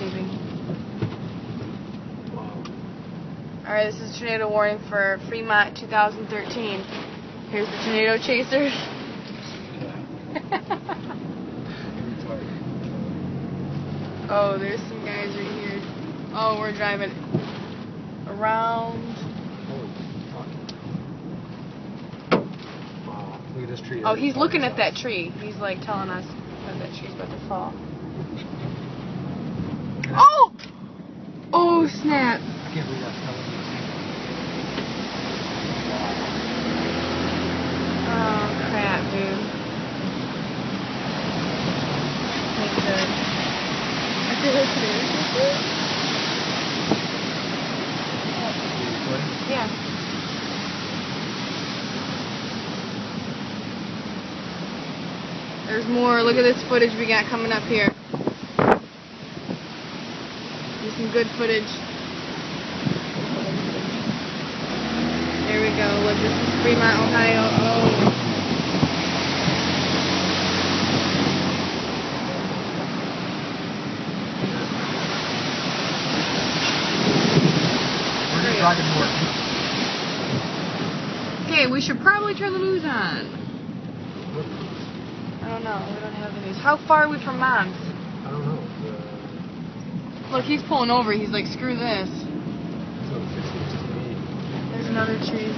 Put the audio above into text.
devastating. Wow. Alright, this is tornado warning for Fremont 2013. Here's the tornado chaser. Oh, there's some guys right here. Oh, we're driving around. Wow, look at this tree. Oh, he's looking at that tree. He's like telling us that that tree's about to fall. Oh! Oh, snap. I can't believe that's telling me. Oh, crap, dude. Thank God. I feel like yeah. There's more. Look at this footage we got coming up here. There's some good footage. There we go. Look, this is Fremont, Ohio. Oh. Okay, we should probably turn the news on. I don't know. We don't have the news. How far are we from Mom's? I don't know. Look, he's pulling over. He's like, screw this. So 60 to 8. There's another tree.